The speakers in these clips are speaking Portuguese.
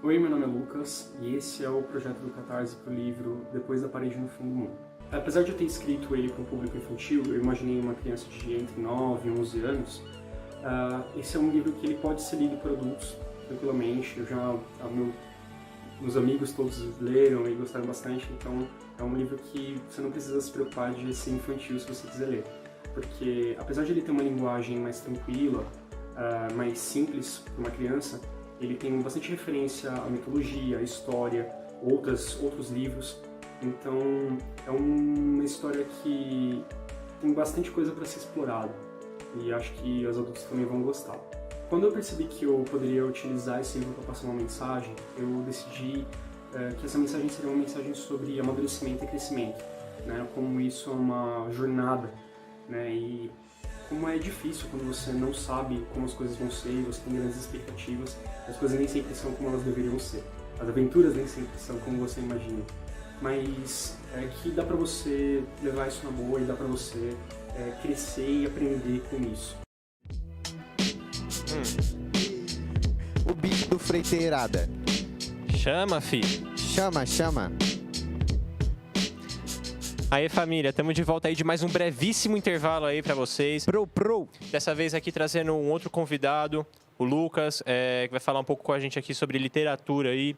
Oi, meu nome é Lucas e esse é o projeto do Catarse para o livro Depois da Parede no Fim do Mundo. Apesar de eu ter escrito ele para um público infantil, eu imaginei uma criança de entre 9 e 11 anos, esse é um livro que ele pode ser lido por adultos, tranquilamente. Meus amigos todos leram e gostaram bastante, então é um livro que você não precisa se preocupar de ser infantil se você quiser ler. Porque apesar de ele ter uma linguagem mais tranquila, mais simples para uma criança, ele tem bastante referência à mitologia, à história, outros livros. Então é uma história que tem bastante coisa para ser explorada e acho que os adultos também vão gostar. Quando eu percebi que eu poderia utilizar esse livro para passar uma mensagem, eu decidi que essa mensagem seria uma mensagem sobre amadurecimento e crescimento, né? Como isso é uma jornada, né? E como é difícil quando você não sabe como as coisas vão ser e você tem grandes expectativas, as coisas nem sempre são como elas deveriam ser. As aventuras nem sempre são como você imagina. Mas que dá pra você levar isso na boa e dá pra você crescer e aprender com isso. O bicho do Freiteirada. Chama, fi. Chama. Aí, família, estamos de volta aí de mais um brevíssimo intervalo aí pra vocês. Pro. Dessa vez aqui trazendo um outro convidado, o Lucas, que vai falar um pouco com a gente aqui sobre literatura aí.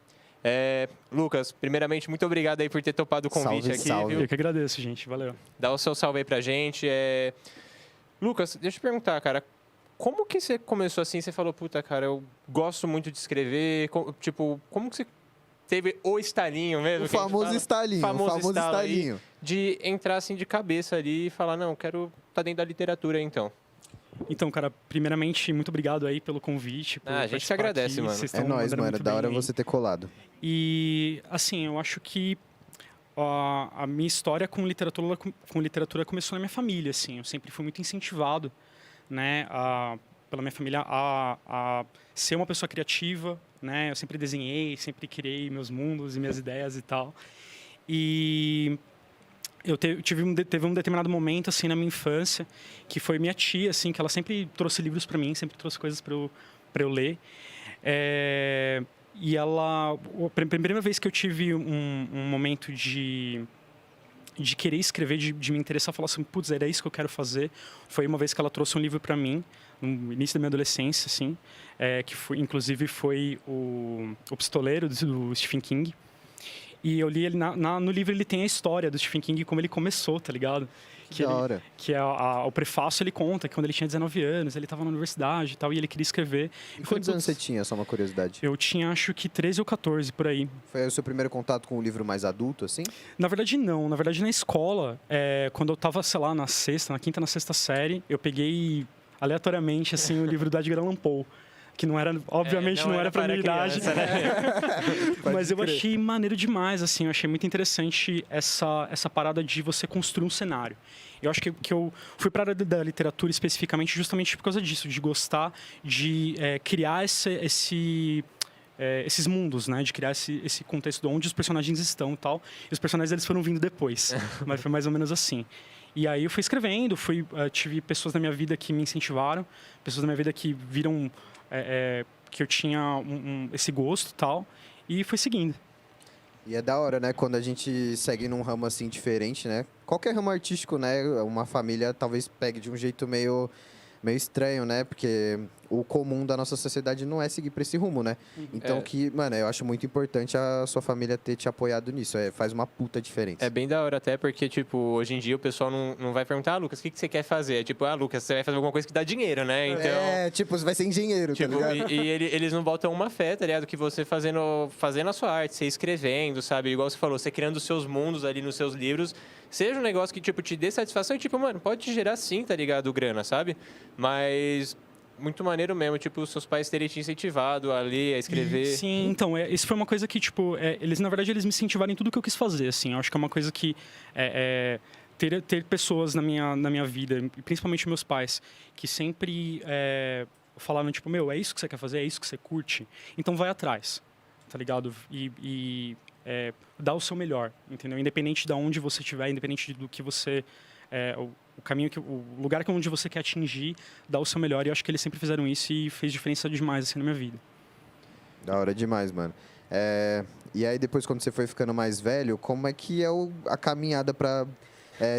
Lucas, primeiramente, muito obrigado aí por ter topado o convite aqui, salve. viu? Eu que agradeço, gente. Valeu. Dá o seu salve aí pra gente. Lucas, deixa eu te perguntar, cara, como que você começou assim? Você falou, puta, cara, eu gosto muito de escrever. Como que você teve o estalinho mesmo? O famoso estalinho. Estalo aí, de entrar assim de cabeça ali e falar, não, quero estar dentro da literatura aí, então. Então, cara, primeiramente, muito obrigado aí pelo convite. Por A gente que agradece, aqui. mano. Vocês É estão nóis, mandando mano. muito Da bem hora aí. você ter colado. E, assim, eu acho que a minha história com literatura começou na minha família, assim. Eu sempre fui muito incentivado, né, pela minha família a ser uma pessoa criativa, né? Eu sempre desenhei, sempre criei meus mundos e minhas ideias e tal. E teve um determinado momento, assim, na minha infância, que foi minha tia, assim, que ela sempre trouxe livros para mim, sempre trouxe coisas para eu ler. E ela... A primeira vez que eu tive um momento de querer escrever, de me interessar, falar assim, putz, era isso que eu quero fazer, foi uma vez que ela trouxe um livro para mim, no início da minha adolescência, assim, inclusive foi o Pistoleiro, do Stephen King. E eu li ele no livro, ele tem a história do Stephen King, como ele começou, tá ligado? Que da hora. Que o prefácio ele conta que quando ele tinha 19 anos, ele estava na universidade e tal, e ele queria escrever. E quantos anos você tinha, só uma curiosidade? Eu tinha, acho que 13 ou 14, por aí. Foi o seu primeiro contato com o livro mais adulto, assim? Na verdade, não. Na verdade, na escola, quando eu tava, sei lá, na quinta, na sexta série, eu peguei aleatoriamente, assim, o livro do Edgar Allan Poe. Que não era, obviamente, não era pra minha idade. Criança, né? Mas eu achei maneiro demais, assim. Eu achei muito interessante essa parada de você construir um cenário. Eu acho que eu fui para a área da literatura especificamente justamente por causa disso, de gostar de criar esses mundos, né? De criar esse contexto de onde os personagens estão e tal. E os personagens, eles foram vindo depois. Mas foi mais ou menos assim. E aí eu fui escrevendo, tive pessoas na minha vida que me incentivaram, pessoas na minha vida que viram que eu tinha esse gosto e tal, e fui seguindo. E é da hora, né? Quando a gente segue num ramo assim diferente, né? Qualquer ramo artístico, né? Uma família talvez pegue de um jeito meio estranho, né? Porque o comum da nossa sociedade não é seguir para esse rumo, né? Então, mano, eu acho muito importante a sua família ter te apoiado nisso. Faz uma puta diferença. É bem da hora até, porque, tipo, hoje em dia o pessoal não vai perguntar, Lucas, o que você quer fazer? É tipo, Lucas, você vai fazer alguma coisa que dá dinheiro, né? Então, você vai ser engenheiro, tipo, tá ligado? Eles não botam uma fé, tá ligado? Que você fazendo a sua arte, você escrevendo, sabe? Igual você falou, você criando os seus mundos ali nos seus livros, seja um negócio que, tipo, te dê satisfação e, tipo, mano, pode te gerar sim, tá ligado? Grana, sabe? Mas muito maneiro mesmo, tipo, os seus pais terem te incentivado a ler, a escrever. Sim, então, isso foi uma coisa que, tipo, na verdade, eles me incentivaram em tudo que eu quis fazer, assim. Eu acho que é uma coisa que ter pessoas na minha vida, principalmente meus pais, que sempre falavam, tipo, meu, é isso que você quer fazer, é isso que você curte, então vai atrás, tá ligado? E dá o seu melhor, entendeu? Independente de onde você estiver, independente do que você... o caminho, o lugar onde você quer atingir, dá o seu melhor. E eu acho que eles sempre fizeram isso e fez diferença demais assim, na minha vida. Da hora demais, mano. E aí, depois, quando você foi ficando mais velho, como é que é a caminhada pra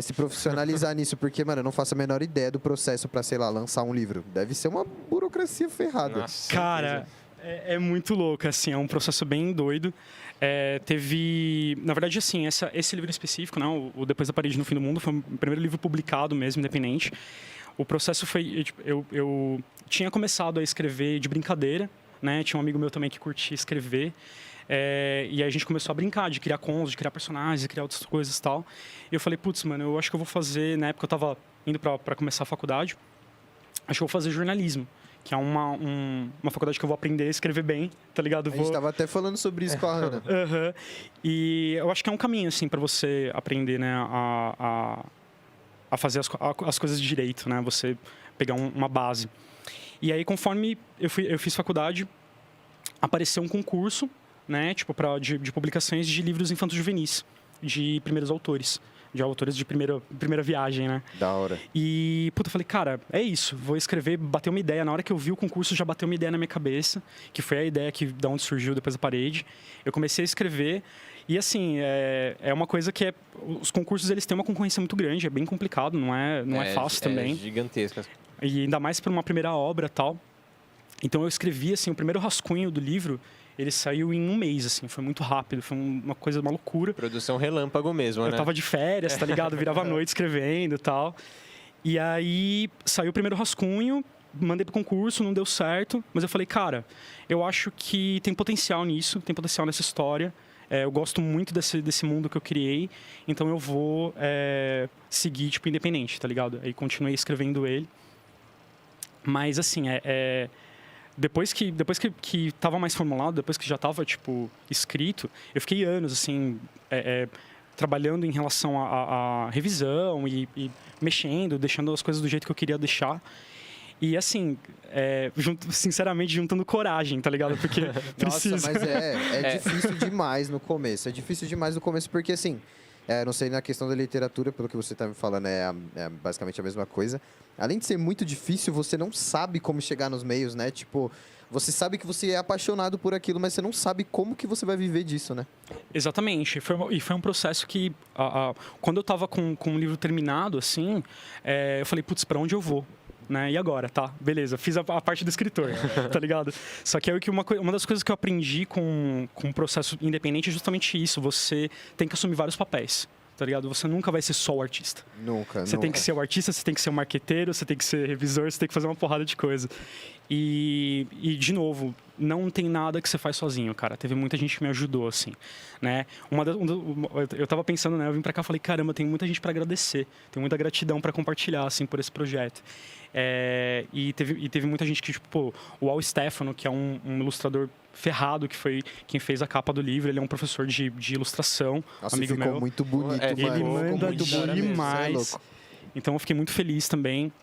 se profissionalizar nisso? Porque, mano, eu não faço a menor ideia do processo pra, sei lá, lançar um livro. Deve ser uma burocracia ferrada. Nossa, Cara, é muito louco, assim, é um processo bem doido. Na verdade, assim, esse livro em específico, né, o Depois da Parede no Fim do Mundo, foi o primeiro livro publicado mesmo, independente. O processo foi, eu tinha começado a escrever de brincadeira, né, tinha um amigo meu também que curtia escrever, e aí a gente começou a brincar, de criar contos, de criar personagens, de criar outras coisas e tal. E eu falei, putz, mano, eu acho que eu vou fazer, na época eu tava indo pra começar a faculdade, acho que eu vou fazer jornalismo. Que é uma faculdade que eu vou aprender a escrever bem, tá ligado? A gente tava até falando sobre isso com a Hannah. Uhum. E eu acho que é um caminho, assim, para você aprender, né, a fazer as coisas direito, né? Você pegar uma base. E aí, conforme eu fiz faculdade, apareceu um concurso, né, tipo, de publicações de livros infanto-juvenis, de primeiros autores. De autores de primeira viagem, né? Da hora. E, puta, eu falei, cara, é isso. Vou escrever, bater uma ideia. Na hora que eu vi o concurso, já bateu uma ideia na minha cabeça, que foi a ideia da onde surgiu Depois da Parede. Eu comecei a escrever. E, assim, é uma coisa que os concursos, eles têm uma concorrência muito grande. É bem complicado, não é fácil também. É gigantesca. E ainda mais para uma primeira obra e tal. Então, eu escrevi, assim, o primeiro rascunho do livro... Ele saiu em um mês, assim, foi muito rápido, foi uma coisa, uma loucura. Produção relâmpago mesmo, né? Eu tava de férias, tá ligado? Virava a noite escrevendo e tal. E aí saiu o primeiro rascunho, mandei pro concurso, não deu certo. Mas eu falei, cara, eu acho que tem potencial nisso, tem potencial nessa história. Eu gosto muito desse mundo que eu criei, então eu vou seguir, tipo, independente, tá ligado? Aí continuei escrevendo ele. Mas, assim, Depois que estava mais formulado, depois que já estava, tipo, escrito, eu fiquei anos, assim, trabalhando em relação à revisão e mexendo, deixando as coisas do jeito que eu queria deixar. E, assim, sinceramente, juntando coragem, tá ligado? Porque precisa. Nossa, mas é difícil demais no começo. É difícil demais no começo porque, assim... não sei, na questão da literatura, pelo que você está me falando, é basicamente a mesma coisa. Além de ser muito difícil, você não sabe como chegar nos meios, né? Tipo, você sabe que você é apaixonado por aquilo, mas você não sabe como que você vai viver disso, né? Exatamente. E foi um processo que, quando eu estava com o livro terminado, assim, eu falei, putz, para onde eu vou? Né? E agora? Tá, beleza, fiz a parte do escritor, tá ligado? Só que uma das coisas que eu aprendi com o processo independente é justamente isso, você tem que assumir vários papéis, tá ligado? Você nunca vai ser só o artista. Nunca, Você tem que ser o artista, você tem que ser o marqueteiro, você tem que ser revisor, você tem que fazer uma porrada de coisa. E de novo, não tem nada que você faz sozinho, cara. Teve muita gente que me ajudou, assim, né? Eu tava pensando, né? Eu vim pra cá e falei, caramba, tem muita gente pra agradecer. Tem muita gratidão pra compartilhar, assim, por esse projeto. E teve muita gente que, tipo, pô, o Al Stefano, que é um ilustrador ferrado, que foi quem fez a capa do livro. Ele é um professor de ilustração, Nossa, amigo ficou meu. muito bonito, mano. Ele manda Ficou muito bonito. demais. Você é louco. Então eu fiquei muito feliz também.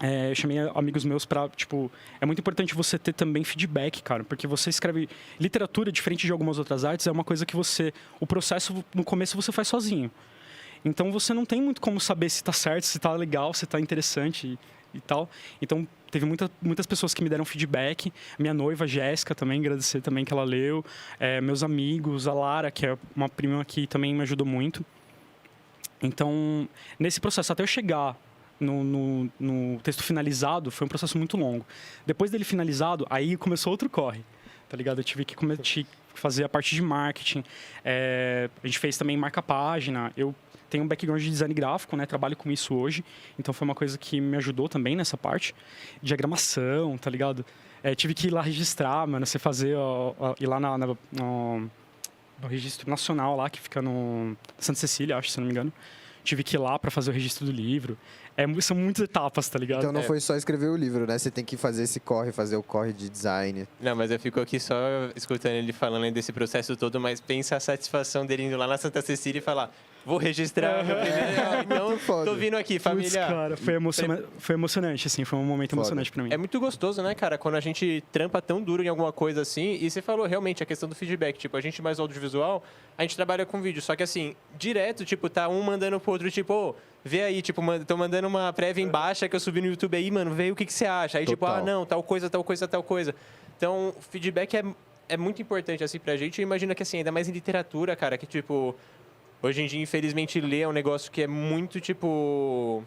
Eu chamei amigos meus pra, tipo... É muito importante você ter também feedback, cara. Porque você escreve... Literatura, diferente de algumas outras artes, é uma coisa que você... O processo, no começo, você faz sozinho. Então você não tem muito como saber se tá certo, se tá legal, se tá interessante e tal. Então teve muitas pessoas que me deram feedback. Minha noiva, Jéssica, também, agradecer também que ela leu. Meus amigos, a Lara, que é uma prima que também me ajudou muito. Então, nesse processo, até eu chegar no texto finalizado, foi um processo muito longo. Depois dele finalizado, aí começou outro corre, tá ligado? Eu tive que fazer a parte de marketing. A gente fez também marca-página. Eu tenho um background de design gráfico, né? Trabalho com isso hoje. Então, foi uma coisa que me ajudou também nessa parte. Diagramação, tá ligado? Tive que ir lá registrar, mano. Você fazer... ir lá no registro nacional lá, que fica no Santa Cecília, acho, se não me engano. Tive que ir lá para fazer o registro do livro. São muitas etapas, tá ligado? Então não foi só escrever o livro, né? Você tem que fazer esse corre, fazer o corre de design. Não, mas eu fico aqui só escutando ele falando aí desse processo todo, mas pensa a satisfação dele indo lá na Santa Cecília e falar: vou registrar meu primeiro... Então, tô vindo aqui, família. Puts, cara, foi emocionante, assim. Foi um momento emocionante pra mim. É muito gostoso, né, cara? Quando a gente trampa tão duro em alguma coisa assim, e você falou realmente a questão do feedback. Tipo, a gente mais audiovisual, a gente trabalha com vídeo. Só que assim, direto, tipo, tá um mandando pro outro, tipo, ô, vê aí, tipo, tô mandando uma prévia em baixa que eu subi no YouTube aí, mano, vê aí o que você acha. Aí, Total. tipo, não, tal coisa. Então, feedback é muito importante, assim, pra gente. Eu imagino que, assim, ainda mais em literatura, cara, que, tipo... Hoje em dia, infelizmente, ler é um negócio que é muito, tipo...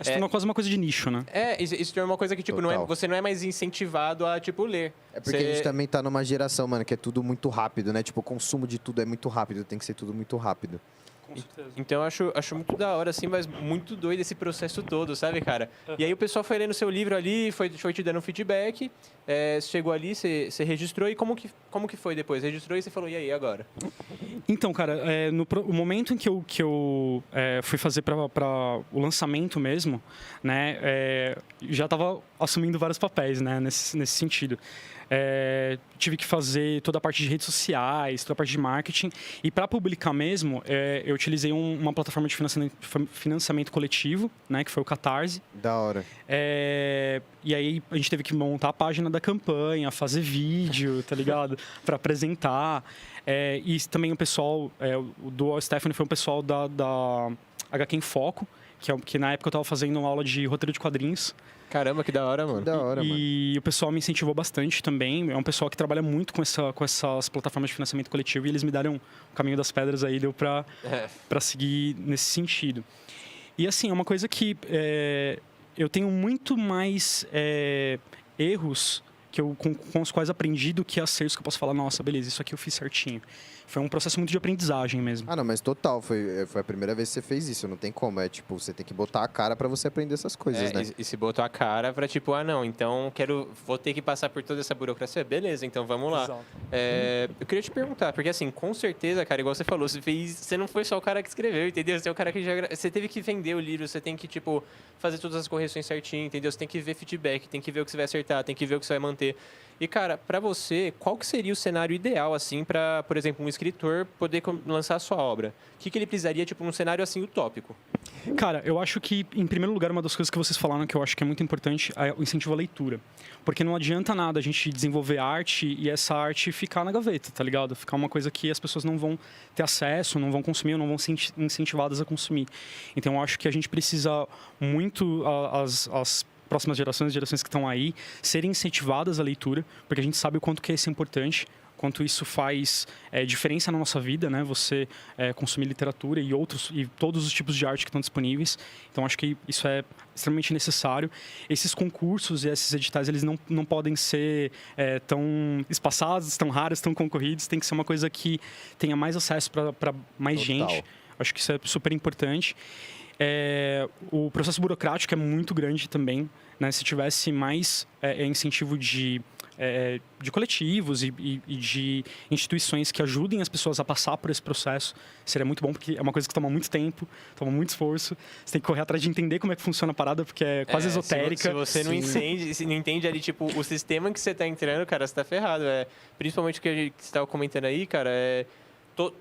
Se tornou quase uma coisa de nicho, né? Isso é uma coisa que, tipo, você não é mais incentivado a, tipo, ler. É porque a gente também tá numa geração, mano, que é tudo muito rápido, né? Tipo, o consumo de tudo é muito rápido, tem que ser tudo muito rápido. Com certeza. Então, eu acho muito da hora, assim, mas muito doido esse processo todo, sabe, cara? E aí o pessoal foi lendo seu livro ali, foi te dando um feedback, chegou ali, você registrou, e como que foi depois? Registrou e você falou, e aí, agora? Então, cara, o momento em que eu fui fazer para o lançamento mesmo, né, já estava assumindo vários papéis, né, nesse sentido. Tive que fazer toda a parte de redes sociais, toda a parte de marketing. E para publicar mesmo, eu utilizei uma plataforma de financiamento coletivo, né, que foi o Catarse. Da hora. E aí a gente teve que montar a página da campanha, fazer vídeo, tá ligado? Para apresentar. E também o pessoal, o Dual Stephanie foi um pessoal da HQ em Foco, que na época eu estava fazendo uma aula de roteiro de quadrinhos. Caramba, que da hora, mano. Da hora, mano. E o pessoal me incentivou bastante também. É um pessoal que trabalha muito com essas plataformas de financiamento coletivo e eles me deram o caminho das pedras aí, deu pra seguir nesse sentido. E assim, é uma coisa que eu tenho muito mais erros com os quais aprendi do que acertos que eu posso falar, nossa, beleza, isso aqui eu fiz certinho. Foi um processo muito de aprendizagem mesmo. Ah, não, mas total, foi a primeira vez que você fez isso, não tem como, tipo, você tem que botar a cara pra você aprender essas coisas, né? E se botou a cara pra, tipo, não, então vou ter que passar por toda essa burocracia, beleza, então vamos lá. Exato. Eu queria te perguntar, porque assim, com certeza, cara, igual você falou, você não foi só o cara que escreveu, entendeu? Você é o cara que você teve que vender o livro, você tem que, tipo, fazer todas as correções certinho, entendeu? Você tem que ver feedback, tem que ver o que você vai acertar, tem que ver o que você vai manter. E, cara, pra você, qual que seria o cenário ideal, assim, pra, por exemplo, um escritor poder lançar a sua obra? O que ele precisaria, tipo, num cenário, assim, utópico? Cara, eu acho que, em primeiro lugar, uma das coisas que vocês falaram que eu acho que é muito importante é o incentivo à leitura. Porque não adianta nada a gente desenvolver arte e essa arte ficar na gaveta, tá ligado? Ficar uma coisa que as pessoas não vão ter acesso, não vão consumir, ou não vão ser incentivadas a consumir. Então, eu acho que a gente precisa muito, as próximas gerações que estão aí, serem incentivadas à leitura, porque a gente sabe o quanto que isso é importante, quanto isso faz diferença na nossa vida, né? Você consumir literatura e todos os tipos de arte que estão disponíveis. Então, acho que isso é extremamente necessário. Esses concursos e esses editais, eles não podem ser tão espaçados, tão raros, tão concorridos. Tem que ser uma coisa que tenha mais acesso para mais gente. Acho que isso é super importante. O processo burocrático é muito grande também, né? Se tivesse mais incentivo de coletivos e de instituições que ajudem as pessoas a passar por esse processo, seria muito bom, porque é uma coisa que toma muito tempo, toma muito esforço. Você tem que correr atrás de entender como é que funciona a parada, porque é quase esotérica. Se você não entende ali, tipo, o sistema que você está entrando, cara, você está ferrado. Principalmente o que você estava comentando aí, cara,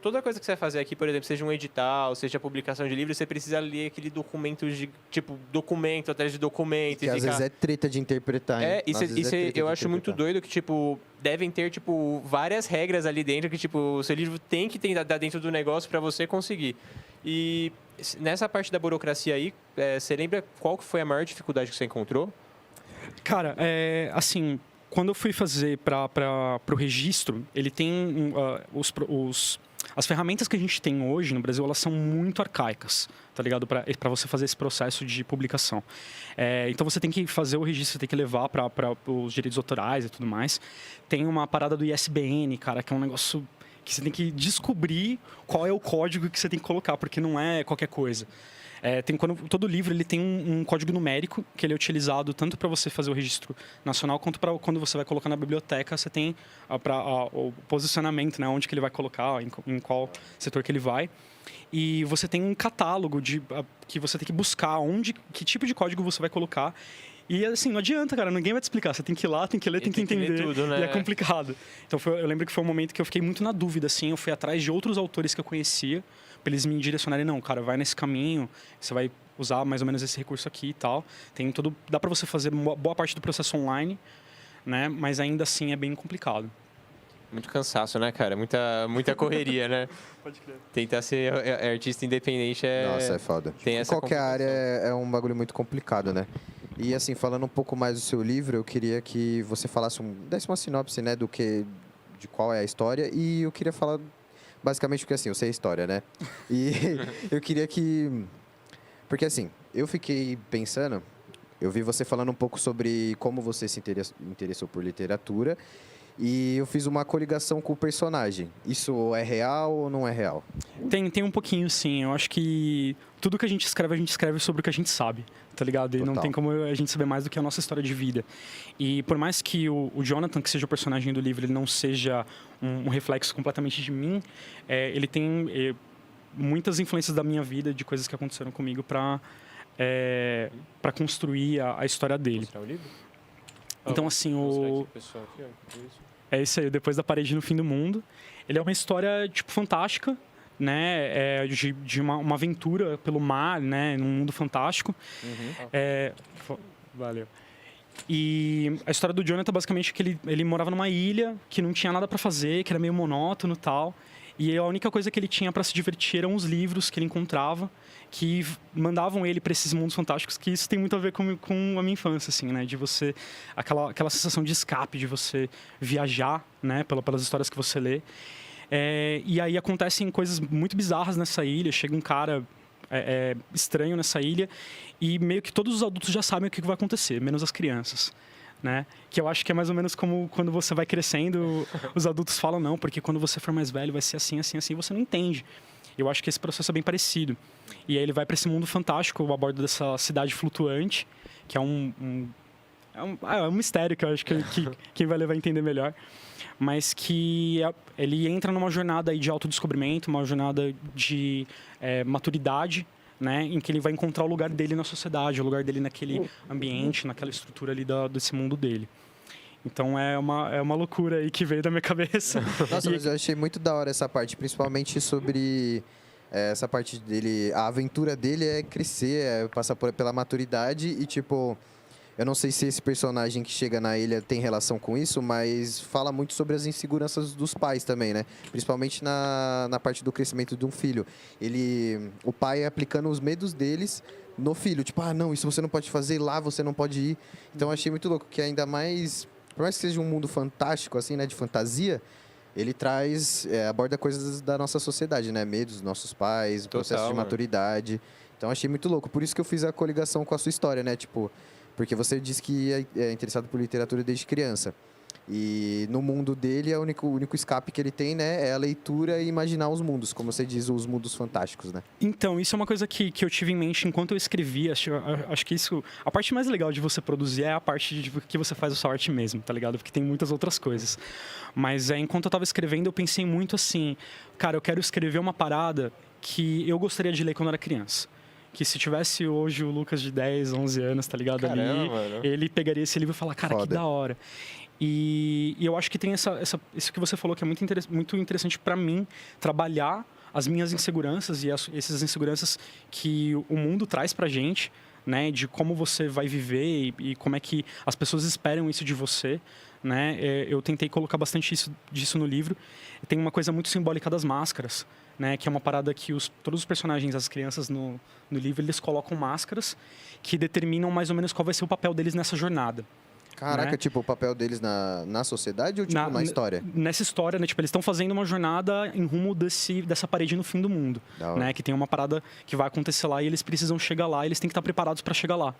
toda coisa que você vai fazer aqui, por exemplo, seja um edital, seja a publicação de livro, você precisa ler aquele documento documento atrás de documento. Que às vezes é treta de interpretar, hein? Eu acho muito doido que, tipo, devem ter, tipo, várias regras ali dentro que, tipo, o seu livro tem que dar dentro do negócio para você conseguir. E nessa parte da burocracia aí, você lembra qual que foi a maior dificuldade que você encontrou? Cara, assim, quando eu fui fazer para o registro, ele tem as ferramentas que a gente tem hoje no Brasil, elas são muito arcaicas, tá ligado? Para você fazer esse processo de publicação. Então você tem que fazer o registro, você tem que levar para os direitos autorais e tudo mais. Tem uma parada do ISBN, cara, que é um negócio que você tem que descobrir qual é o código que você tem que colocar, porque não é qualquer coisa. Todo livro ele tem um código numérico que ele é utilizado tanto para você fazer o registro nacional quanto para quando você vai colocar na biblioteca, você tem o posicionamento, né, onde que ele vai colocar, em qual setor que ele vai. E você tem um catálogo que você tem que buscar que tipo de código você vai colocar. E assim, não adianta, cara, ninguém vai te explicar. Você tem que ir lá, tem que ler, tem que entender. Tudo, né? E é complicado. Então eu lembro que foi um momento que eu fiquei muito na dúvida, assim. Eu fui atrás de outros autores que eu conhecia, para eles me direcionarem, não, cara, vai nesse caminho, você vai usar mais ou menos esse recurso aqui e tal. Dá para você fazer boa parte do processo online, né? Mas ainda assim é bem complicado. Muito cansaço, né, cara? Muita correria, né? Pode crer. Tentar ser artista independente Nossa, é foda. Tem essa Qualquer área complicação. é um bagulho muito complicado, né? E assim, falando um pouco mais do seu livro, eu queria que você falasse desse uma sinopse, né, de qual é a história. E eu queria falar basicamente porque assim, eu sei a história, né? E eu queria que... Porque assim, eu fiquei pensando, eu vi você falando um pouco sobre como você se interessou por literatura. E eu fiz uma coligação com o personagem. Isso é real ou não é real? Tem um pouquinho, sim. Eu acho que tudo que a gente escreve sobre o que a gente sabe, tá ligado? E não Total. tem como a gente saber mais do que a nossa história de vida. E por mais que o Jonathan, que seja o personagem do livro, ele não seja um reflexo completamente de mim, ele tem muitas influências da minha vida, de coisas que aconteceram comigo para construir a história dele. Mostrar o livro? Então, assim, Mostrar aqui pro pessoal aqui, ó. Isso. É isso aí, Depois da Parede no Fim do Mundo. Ele é uma história, tipo, fantástica, né? De uma aventura pelo mar, né? Num mundo fantástico. Valeu. E a história do Jonathan, basicamente, é que ele morava numa ilha que não tinha nada para fazer, que era meio monótono e tal. E a única coisa que ele tinha para se divertir eram os livros que ele encontrava, que mandavam ele para esses mundos fantásticos, que isso tem muito a ver com a minha infância, assim, né? De você... Aquela sensação de escape, de você viajar, né? Pelas histórias que você lê. E aí acontecem coisas muito bizarras nessa ilha. Chega um cara estranho nessa ilha e meio que todos os adultos já sabem o que vai acontecer, menos as crianças. Né? Que eu acho que é mais ou menos como quando você vai crescendo, os adultos falam não, porque quando você for mais velho vai ser assim, assim, assim, você não entende. Eu acho que esse processo é bem parecido. E aí ele vai para esse mundo fantástico a bordo dessa cidade flutuante, que é um mistério que eu acho que quem vai ler vai entender melhor. Mas que ele entra numa jornada aí de autodescobrimento, uma jornada de maturidade, né, em que ele vai encontrar o lugar dele na sociedade, o lugar dele naquele ambiente, naquela estrutura ali desse mundo dele. Então é uma loucura aí que veio da minha cabeça. Nossa, mas eu achei muito da hora essa parte, principalmente sobre essa parte dele. A aventura dele é crescer, passar pela maturidade e, tipo, eu não sei se esse personagem que chega na ilha tem relação com isso, mas fala muito sobre as inseguranças dos pais também, né? Principalmente na parte do crescimento de um filho. O pai aplicando os medos deles no filho. Tipo, não, isso você não pode fazer, lá você não pode ir. Então, eu achei muito louco, que ainda mais... Por mais que seja um mundo fantástico, assim, né? De fantasia, ele aborda coisas da nossa sociedade, né? Medos dos nossos pais, processo de maturidade. Então, achei muito louco. Por isso que eu fiz a coligação com a sua história, né? Tipo... Porque você disse que é interessado por literatura desde criança. E no mundo dele, o único escape que ele tem, né, é a leitura e imaginar os mundos, como você diz, os mundos fantásticos, né? Então, isso é uma coisa que eu tive em mente enquanto eu escrevia. Acho que isso... A parte mais legal de você produzir é a parte de que você faz a sua arte mesmo, tá ligado? Porque tem muitas outras coisas. Mas enquanto eu tava escrevendo, eu pensei muito assim... Cara, eu quero escrever uma parada que eu gostaria de ler quando eu era criança. Que se tivesse hoje o Lucas de 10, 11 anos, tá ligado? Caramba, ali, mano. ele pegaria esse livro e falar, cara, Foda. que da hora. E eu acho que tem isso que você falou que é muito interessante para mim, trabalhar as minhas inseguranças e essas inseguranças que o mundo traz pra gente, né? De como você vai viver e como é que as pessoas esperam isso de você, né? Eu tentei colocar bastante disso no livro. Tem uma coisa muito simbólica das máscaras, né, que é uma parada que todos os personagens, as crianças no livro, eles colocam máscaras que determinam mais ou menos qual vai ser o papel deles nessa jornada. Caraca, né? Tipo, o papel deles na sociedade ou tipo na história? Nessa história, né, tipo, eles estão fazendo uma jornada em rumo dessa parede no fim do mundo, né, que tem uma parada que vai acontecer lá e eles precisam chegar lá, e eles têm que estar preparados para chegar lá.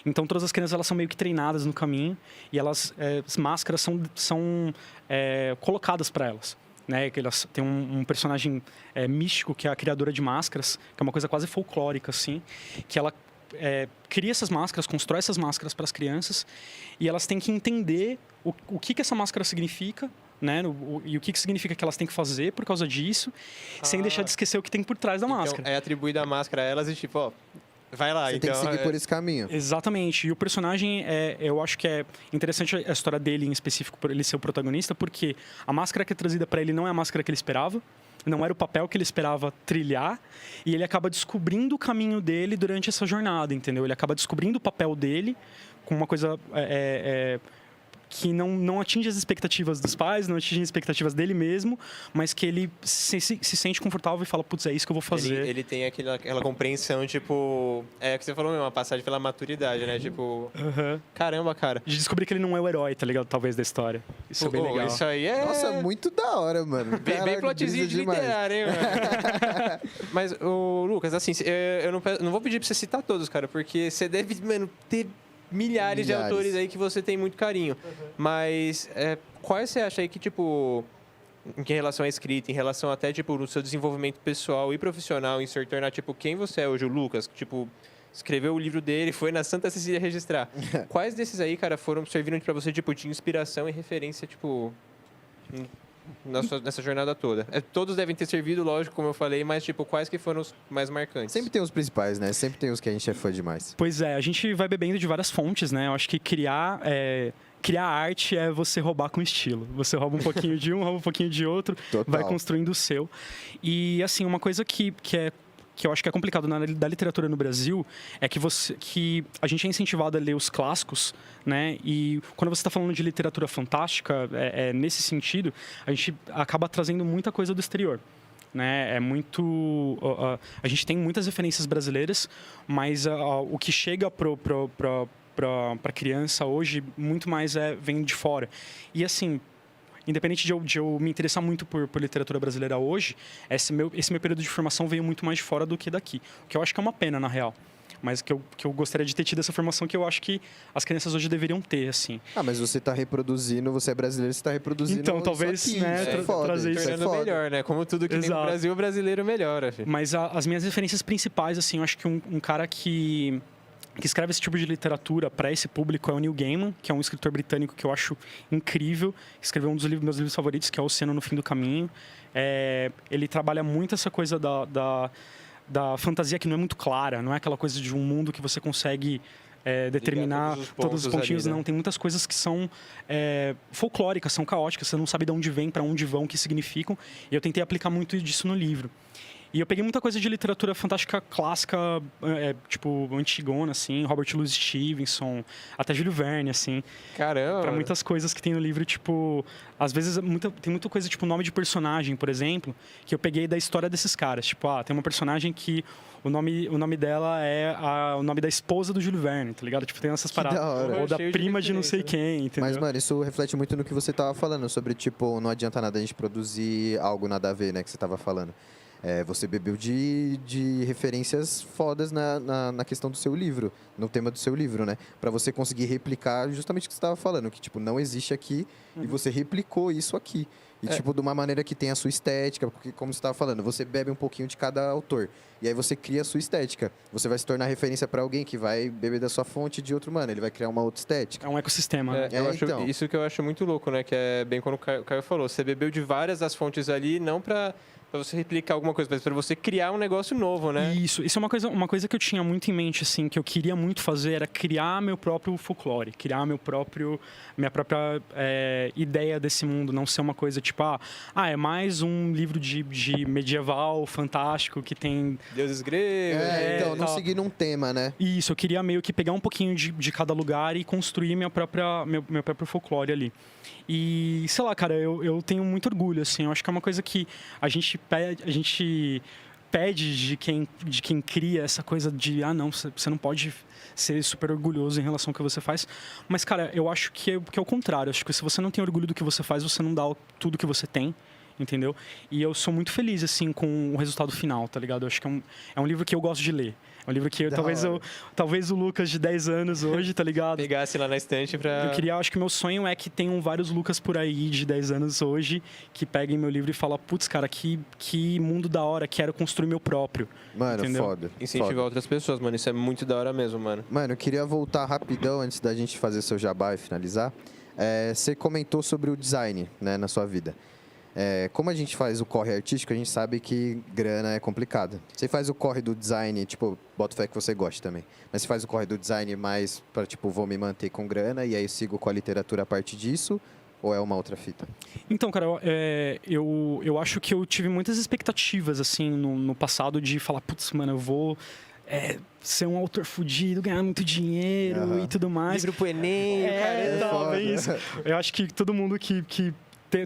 Então todas as crianças elas são meio que treinadas no caminho e as máscaras são colocadas para elas. Né, que elas têm um personagem místico, que é a criadora de máscaras, que é uma coisa quase folclórica, assim, que ela cria essas máscaras, constrói essas máscaras para as crianças, e elas têm que entender o que essa máscara significa, né, e o que significa que elas têm que fazer por causa disso, sem deixar de esquecer o que tem por trás da máscara. Então, é atribuída a máscara a elas e tipo, ó, vai lá. Você então, tem que seguir por esse caminho. Exatamente. E o personagem, eu acho que é interessante a história dele em específico, por ele ser o protagonista, porque a máscara que é trazida para ele não é a máscara que ele esperava, não era o papel que ele esperava trilhar, e ele acaba descobrindo o caminho dele durante essa jornada, entendeu? Ele acaba descobrindo o papel dele com uma coisa que não atinge as expectativas dos pais, não atinge as expectativas dele mesmo, mas que ele se sente confortável e fala, putz, é isso que eu vou fazer. Ele tem aquela compreensão, tipo... É o que você falou mesmo, uma passagem pela maturidade, né? Tipo... Caramba, cara. De descobrir que ele não é o herói, tá ligado? Talvez, da história. Isso é bem legal. Isso aí é... Nossa, muito da hora, mano. Bem plotzinho de literário, hein, mano? Mas, Lucas, assim, eu não vou pedir pra você citar todos, cara, porque você deve, mano, ter milhares de autores aí que você tem muito carinho. Mas quais você acha aí que, tipo, em relação à escrita, em relação até, tipo, no seu desenvolvimento pessoal e profissional, em se tornar, tipo, quem você é hoje, o Lucas, tipo, escreveu o livro dele, foi na Santa Cecília registrar. Quais desses aí, cara, serviram pra você, tipo, de inspiração e referência, tipo, nessa jornada toda? Todos devem ter servido, lógico, como eu falei, mas, tipo, quais que foram os mais marcantes? Sempre tem os principais, né? Sempre tem os que a gente é fã demais. Pois é, a gente vai bebendo de várias fontes, né? Eu acho que criar arte é você roubar com estilo. Você rouba um pouquinho de um, rouba um pouquinho de outro, Total. vai construindo o seu. E, assim, uma coisa que eu acho que é complicado da literatura no Brasil é que a gente é incentivado a ler os clássicos, né? E quando você está falando de literatura fantástica, nesse sentido, a gente acaba trazendo muita coisa do exterior. Né? A gente tem muitas referências brasileiras, mas o que chega para criança hoje muito mais vem de fora. E assim, independente de eu me interessar muito por literatura brasileira hoje, esse meu período de formação veio muito mais de fora do que daqui. O que eu acho que é uma pena, na real. Mas que eu gostaria de ter tido essa formação que eu acho que as crianças hoje deveriam ter, assim. Mas você tá reproduzindo, você é brasileiro, você tá reproduzindo. Então, talvez, aqui, né, isso é foda, trazer isso é tornando foda. melhor, né? Como tudo que vem no Brasil, o brasileiro melhora, filho. Mas as minhas referências principais, assim, eu acho que um cara que escreve esse tipo de literatura para esse público é o Neil Gaiman, que é um escritor britânico que eu acho incrível. Escreveu um dos meus livros favoritos, que é O Oceano no Fim do Caminho. Ele trabalha muito essa coisa da fantasia que não é muito clara, não é aquela coisa de um mundo que você consegue determinar todos os pontinhos. Ali, né? Não, tem muitas coisas que são folclóricas, são caóticas, você não sabe de onde vem, para onde vão, o que significam. E eu tentei aplicar muito disso no livro. E eu peguei muita coisa de literatura fantástica clássica, tipo, antigona, assim, Robert Louis Stevenson, até Júlio Verne, assim. Caramba! Pra muitas coisas que tem no livro, tipo... Às vezes tem muita coisa, tipo, nome de personagem, por exemplo, que eu peguei da história desses caras. Tipo, tem uma personagem que o nome dela é o nome da esposa do Júlio Verne, tá ligado? Tipo, tem essas paradas. Da hora. Ou da prima de não sei quem, entendeu? Mas, mano, isso reflete muito no que você tava falando, sobre, tipo, não adianta nada a gente produzir algo nada a ver, né, que você tava falando. Você bebeu de referências fodas na questão do seu livro, no tema do seu livro, né? Pra você conseguir replicar justamente o que você estava falando, que, tipo, não existe aqui e você replicou isso aqui. E, tipo, de uma maneira que tem a sua estética, porque, como você estava falando, você bebe um pouquinho de cada autor. E aí você cria a sua estética. Você vai se tornar referência para alguém que vai beber da sua fonte de outro mano. Ele vai criar uma outra estética. É um ecossistema. Então. Isso que eu acho muito louco, né? Que é bem quando o Caio falou. Você bebeu de várias das fontes ali, não para você replicar alguma coisa, mas para você criar um negócio novo, né? Isso é uma coisa que eu tinha muito em mente, assim, que eu queria muito fazer, era criar meu próprio folclore, criar minha própria ideia desse mundo, não ser uma coisa tipo, é mais um livro de medieval, fantástico, que tem... deuses gregos. Então, não seguir num tema, né? Isso, eu queria meio que pegar um pouquinho de cada lugar e construir meu próprio folclore ali. E, sei lá, cara, eu tenho muito orgulho, assim, eu acho que é uma coisa que a gente pede de quem cria essa coisa de, não, você não pode ser super orgulhoso em relação ao que você faz. Mas, cara, eu acho que é o contrário. Acho que se você não tem orgulho do que você faz, você não dá tudo que você tem, entendeu? E eu sou muito feliz, assim, com o resultado final, tá ligado? Eu acho que é um livro que eu gosto de ler. É um livro que talvez o Lucas de 10 anos hoje, tá ligado? Pegasse lá na estante pra... Acho que meu sonho é que tenham vários Lucas por aí de 10 anos hoje que peguem meu livro e falam, putz, cara, que mundo da hora, quero construir meu próprio. Mano, entendeu? foda. Incentivar outras pessoas, mano, isso é muito da hora mesmo, mano. Mano, eu queria voltar rapidão antes da gente fazer seu jabá e finalizar. Você comentou sobre o design, né, na sua vida. Como a gente faz o corre artístico, a gente sabe que grana é complicada. Você faz o corre do design, tipo, bota fé que você gosta também. Mas você faz o corre do design mais para, tipo, vou me manter com grana e aí sigo com a literatura a partir disso? Ou é uma outra fita? Então, cara, eu acho que eu tive muitas expectativas, assim, no passado de falar, putz, mano, eu vou ser um autor fudido, ganhar muito dinheiro e tudo mais. Livro pro Enem, Então, bem isso. Eu acho que todo mundo que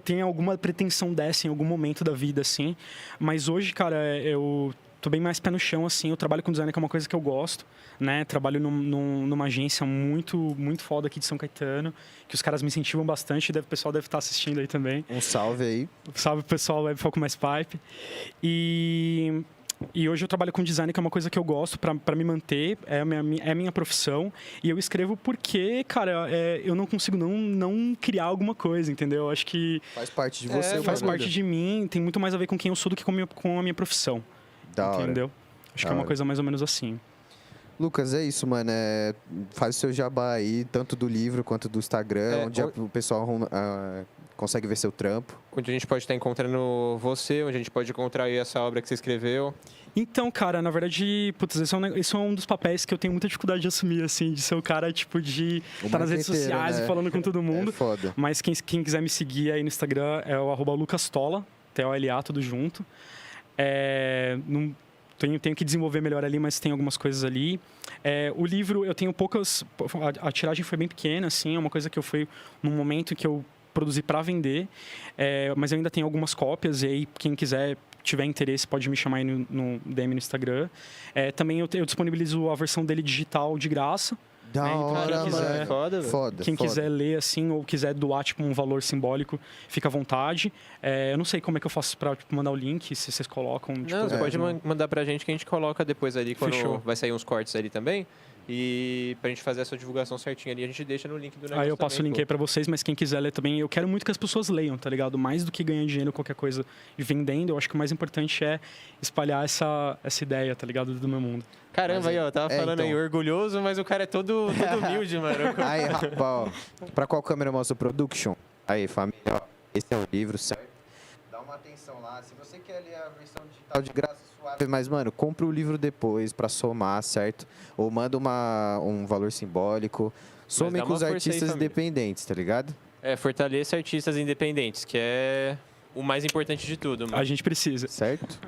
tem alguma pretensão dessa em algum momento da vida, assim. Mas hoje, cara, eu tô bem mais pé no chão, assim. Eu trabalho com design, que é uma coisa que eu gosto, né? Trabalho numa agência muito, muito foda aqui de São Caetano, que os caras me incentivam bastante. O pessoal deve estar assistindo aí também. Um salve aí. Salve, pessoal, Web Foco Mais Pipe. E hoje eu trabalho com design, que é uma coisa que eu gosto para me manter, é a minha profissão. E eu escrevo porque, cara, eu não consigo não criar alguma coisa, entendeu? Eu acho que Faz parte de você. faz parte de mim, tem muito mais a ver com quem eu sou do que com a minha profissão. Da hora. Entendeu? Acho que é uma coisa mais ou menos assim. Lucas, é isso, mano. Faz o seu jabá aí, tanto do livro quanto do Instagram, onde o pessoal consegue ver seu trampo. Onde a gente pode estar encontrando você, onde a gente pode encontrar aí essa obra que você escreveu. Então, cara, na verdade, putz, esse é um dos papéis que eu tenho muita dificuldade de assumir, assim, de ser o cara, tipo, de estar nas redes sociais, né? E falando com todo mundo. É foda. Mas quem quiser me seguir aí no Instagram é o @lucastola, TOLA, tudo junto. Tenho que desenvolver melhor ali, mas tem algumas coisas ali. O livro, eu tenho poucas... A tiragem foi bem pequena, assim, é uma coisa que eu fui num momento que eu produzi para vender, mas eu ainda tenho algumas cópias, e aí quem quiser, tiver interesse, pode me chamar aí no DM no Instagram. Também eu disponibilizo a versão dele digital de graça. Da hora, quem quiser, mano. Foda, Quem quiser ler, assim, ou quiser doar, tipo, um valor simbólico, fica à vontade. Eu não sei como é que eu faço pra mandar o link, se vocês colocam. Tipo, Não, você pode mandar pra gente que a gente coloca depois ali, quando Fechou. vai sair uns cortes ali também. E pra gente fazer essa divulgação certinha ali, a gente deixa no link do negócio Aí eu passo também, o link aí pra vocês, mas quem quiser ler também, eu quero muito que as pessoas leiam, tá ligado? Mais do que ganhar dinheiro qualquer coisa e vendendo, eu acho que o mais importante é espalhar essa ideia, tá ligado? Do meu mundo. Caramba, Mas aí, ó, tava falando então. aí, orgulhoso, mas o cara é todo humilde, mano. Aí, rapaz, ó. Pra qual câmera mostra o production? Aí, família, ó. Esse é o livro, certo? Dá uma atenção lá. Se você quer ler a versão digital de graça, suave. Mas, mano, compra o livro depois pra somar, certo? Ou manda um valor simbólico. Some dá com os uma força aí, artistas família. independentes, tá ligado? Fortaleça artistas independentes, que é o mais importante de tudo, mano. A gente precisa. Certo?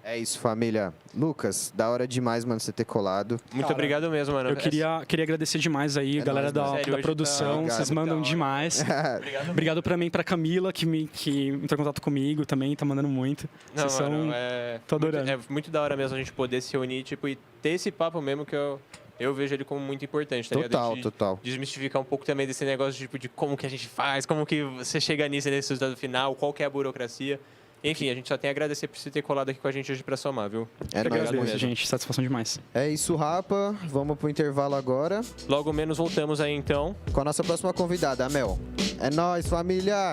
É isso, família. Lucas, da hora demais, mano, você ter colado. Muito Cara, obrigado mesmo, mano. Eu queria agradecer demais aí, a galera nóis, mano. da Sério, hoje produção, tá- vocês Obrigado. mandam demais. Obrigado pra Camila, que entrou em contato comigo também, tá mandando muito. Não, Vocês mano, são... tô adorando. É muito da hora mesmo a gente poder se reunir, tipo, e ter esse papo mesmo que eu vejo ele como muito importante, tá ligado? Total. Desmistificar um pouco também desse negócio tipo, de como que a gente faz, como que você chega nisso, nesse resultado final, qual que é a burocracia. Enfim, a gente só tem a agradecer por você ter colado aqui com a gente hoje pra somar, viu? É Eu nóis, agradeço, mesmo. gente. Satisfação demais. É isso, rapa. Vamos pro intervalo agora Logo menos voltamos aí então. com a nossa próxima convidada, a Mel. É nóis, família!